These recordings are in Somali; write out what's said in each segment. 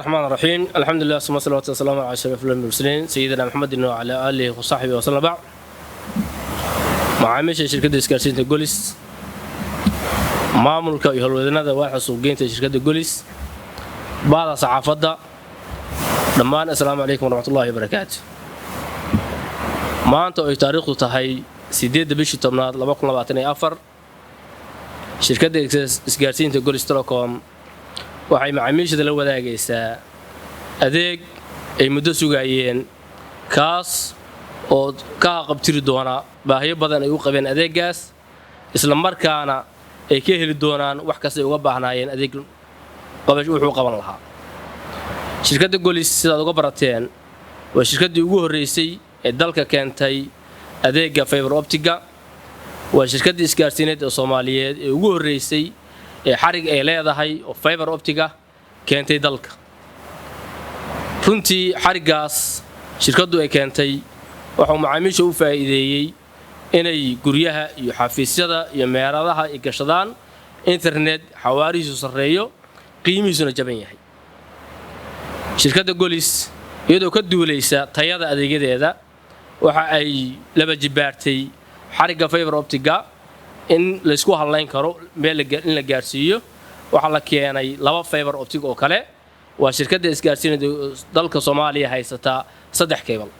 الرحمن الرحيم الحمد لله ثم الصلاة والسلام على أشرف المرسلين سيدنا محمد وعلى آله وصحبه وسلم. بعد معامش شركة إسكارسينتا جوليس maamulka iyo howlwadeennada waaxa suuqgeynta shirkadda Golis baada saxaafadda dhammaan assalaamu calaykum waraxmatullaahi wabarakaatuh. maanta oo taariikhdu tahay 8 bishii 10aad 2024 shirkadda isgaarsiinta Golis Telecom waxay macaamiisheeda la wadaagaysaa adeeg ay muddo sugayeen kaas oo ka qabtiri doona baahiyo badan ay u qabeen adeegaas isla markaana ay ka heli doonaan wax kasta ay uga baahnaayeen adeeg qabash wuxuu qaban lahaa. shirkadda Golis sida uga barateen waa shirkaddii ugu horeysay ee dalka keentay adeega fiber optiga. waa shirkaddii isgaarsiineed ee Soomaaliyeed ee ugu horeysay ee xarig ay leedahay oo fiber optiga keentay dalka. runtii xarigaas shirkaddu ay keentay wuxuu macaamiisha u faa'iideeyay inay guryaha iyo xafiisyada iyo meeradaha ay gashadaan internet xawaarihiisu sareeyo qiimihiisuna jaban yahay. shirkadda Golis iyadoo ka duuleysa tayada adeegyadeeda waxa ay laba jibaartay xariga fiber optiga in la isku halayn karo meel in la gaarsiiyo. waxa la keenay laba fiber optic oo kale. waa shirkadda isgaarsiinta dalka Soomaaliya haysata 3 cable.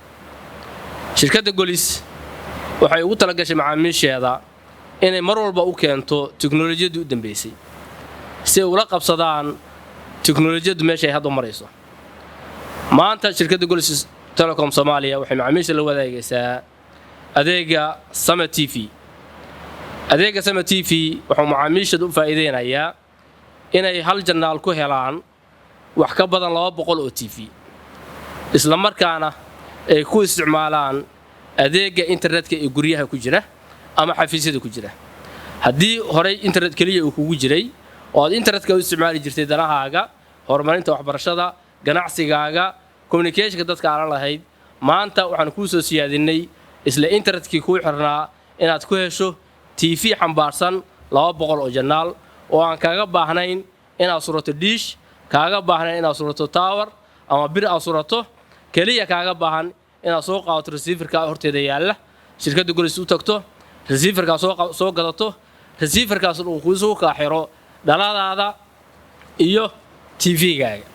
shirkadda Golis waxay ugu talagashay macaamiisheeda inay mar walba u keento tiknoolajiyada u dambeysay si ay ula qabsadaan tiknoolajiyada meesha ay hadda marayso. maanta shirkadda Golis Telecom Soomaaliya waxay macaamiisha la wadaagaysaa adeega Sama TV. adeega Sama TV wuxuu macaamiisheeda u faa'iideynayaa inay hal janaal ku helaan wax ka badan 200 oo TV isla markaana ay ku isticmaalaan adeega internetka ee guryaha ku jira ama xafiisyada ku jira. haddii horey internet kaliya uu kugu jiray oo aad internetka u isticmaali jirtay danahaaga horumarinta waxbarashada ganacsigaaga communicationka dadka aan lahayd maanta waxaan ku soo siyaadinay isla internetkii ku xirnaa inaad ku hesho TV xambaarsan 200 oo janaal oo aan kaaga baahnayn inaad surato dish kaaga baahnayn inaad surato tower ama bir aad surato kaliya kaaga baahan inaad soo qaadato receiverka horteeda yaala shirkadda Golis u tagto receiverka soo gadato receiverkaas uu ku soo ka xiro dhaladaada iyo TV-gaaga.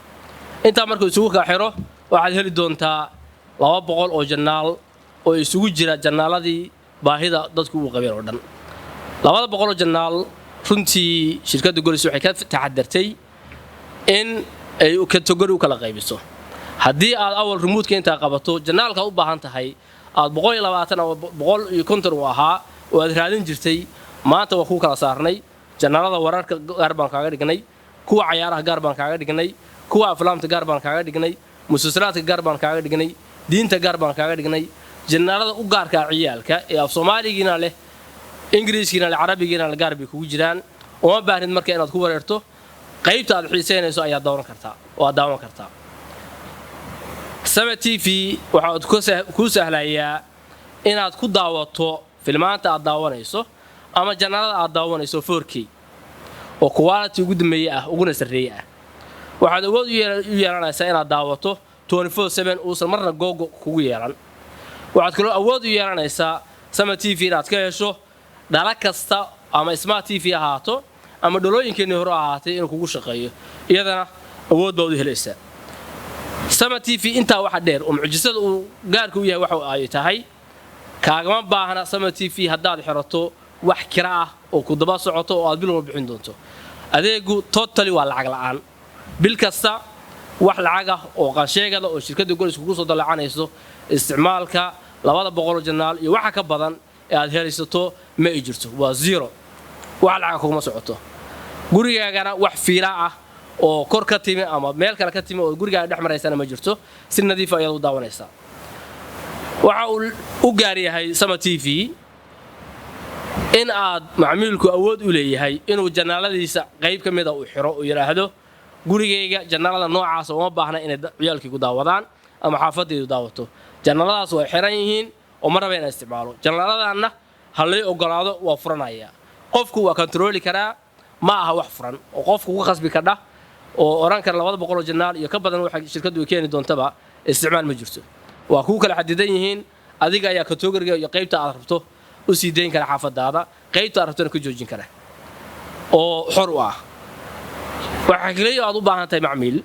inta markuu soo ka xiro waxaad heli doontaa 200 oo janaal oo isugu jira janaaladii baahida dadku u qabeen oo dhan. 200 oo janaal runtii shirkadda Golis waxay ka taxadartay in ay category u kala qaybiso. haddii aad awal remote inta qabato janaalka u baahan tahay aad 120 ama 150 u ahaa oo aad raadin jirtay maanta waa ku kala saarnay. janaalada wararka gaar baan kaaga dhignay, kuwa ciyaaraha gaar baan kaaga dhignay, kuwa aflaamta gaar baan kaaga dhignay, musalsalaadka gaar baan kaaga dhignay, diinta gaar baan kaaga dhignay. janaalada u gaarka ciyaalka ee af Soomaaligiina leh Ingiriiskiina leh Carabigiina leh gaar bay kugu jiraan. uma baahnid marka inaad ku wareerto qaybta aad xiiseynayso ayaa daawan kartaa. Sama TV waxa ku sahlayaa inaad ku daawato filmaanta aad daawanayso ama janaalada aad daawanayso 4K oo quality ugu dambeeyay ah uguna sareeyay ah. waxaad awood u yeelanaysaa inaad daawato 24/7 oo marna googo kugu yeelan. waxaad kaloo awood u yeelanaysaa Sama TV inaad ka hesho dhala kasta ama Smart TV ahaato ama dhalooyinkeena hore ahaatay inuu kugu shaqeeyo iyadana awood baad u helaysaa. Sama TV inta waxa dheer oo mucjisada uu gaarka u yahay waxa ay tahay kaagama baahna Sama TV haddaad xirato wax kira ah oo ku daba socoto oo aad bil walba bixin doonto. adeegu totally waa lacag la'aan. bil kasta wax lacag ah oo qansheegada oo shirkadda Golis kugu soo dalacanayso isticmaalka 200 janaal iyo waxa ka badan ee aad helaysato ma ay jirto waa zero. wax lacag kuma socoto. gurigaagana wax fiira ah oo kor ka timi ama meel kale ka timi oo gurigaaga dhex maraysana ma jirto si nadiif ah ayaad u daawanaysaa. waxa uu u gaar yahay Sama TV in aad macaamilku awood u leeyahay inuu janaaladiisa qayb ka mid ah u xiro oo yiraahdo gurigayga janaalada noocaas oo ma baahna inay ciyaalkii daawadaan ama xaafadaydu daawato. janaaladaas way xiran yihiin oo ma rabeen isticmaalo. janaaladaana halay ogolaado waa furanaya. qofku waa control karaa ma aha wax furan oo qofku ku qasbi kara oo oran kara 200 janaal iyo ka badan waxa shirkadu ay keeni doontaba isticmaal ma jirto waa ku kala xadidan yihiin adiga ayaa category iyo qaybta aad rabto u sii deyn kara xaafadaada qaybta aad rabtana ku joojin kara oo xor u ah waxa kale oo aad u baahan tahay macmiil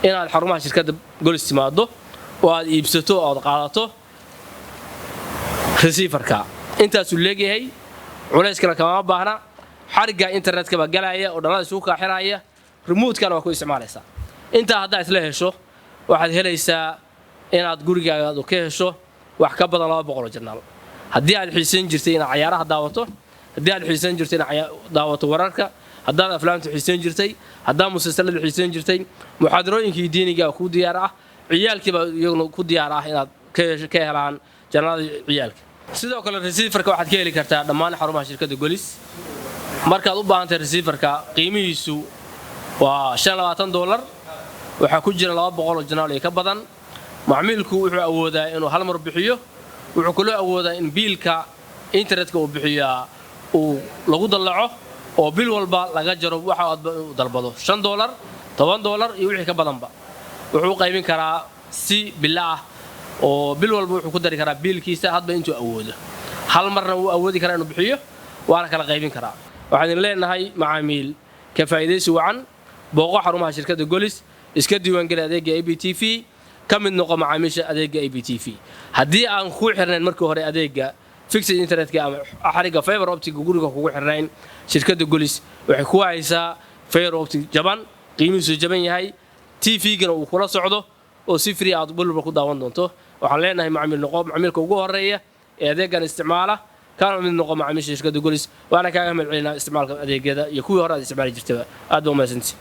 inaad xarumaha shirkadda Golis timaado oo aad iibsato oo aad qaadato receiverka intaas uu leeyahay culayskana kama baahna xariga internetka ba galaya oo dhalada suuqa xiraya remote kana waa ku isticmaalaysaa inta hadda isla hesho waxaad helaysaa inaad gurigaaga ka hesho wax ka badan 200 janaal haddii aad xiisan jirtay inaad ciyaaraha daawato haddii aad xiisan jirtay inaad daawato wararka haddaad aflaanta xiisan jirtay haddaad musalsalada xiisan jirtay muxaadarooyinkii diiniga ku diyaar ah ciyaalkiiba iyaguna ku diyaar ah inaad ka helaan janaal ciyaalka sidoo kale receiverka waxaad ka heli kartaa dhammaan xarumaha shirkadda Golis markaad u baahantahay receiverka qiimihiisu waa $25 waxa ku jira 200 janaal ee ka badan macmiilku wuxuu awoodaa inuu hal mar bixiyo wuxuu kula awoodaa in biilka internetka uu bixiyo uu lagu dalaco oo bil walba laga jaro waxa aad dalbado $5 $10 iyo wixii ka badanba wuxuu qaybin karaa si bilaa oo bil walba wuxuu ku dari karaa biilkiisa hadba intuu awoodo hal marna uu awoodi karaa inuu bixiyo waana kala qaybin karaa waxaan leenahay macaamiil ka faa'iideysi wacan booqo xarumaha shirkadda Golis iska diiwaan gali adeega ABTV ka mid noqo macaamiisha adeega ABTV haddii aan ku xirnayn markii hore adeega fixed internetka ama xariga fiber optic guriga kugu xirnayn shirkadda Golis waxay ku haysaa fiber optic jaban qiimihiisu jaban yahay TV-gana uu kula socdo oo si free aad walba ku daawan doonto waxaan leenahay macaamiil noqo macaamilka ugu horeeya ee adeegan isticmaala kana mid noqo macaamiisha shirkadda Golis waana kaaga mahadcelinaa isticmaalka adeegyada iyo kuwii hore aad isticmaali jirtay aad u mahadsantahay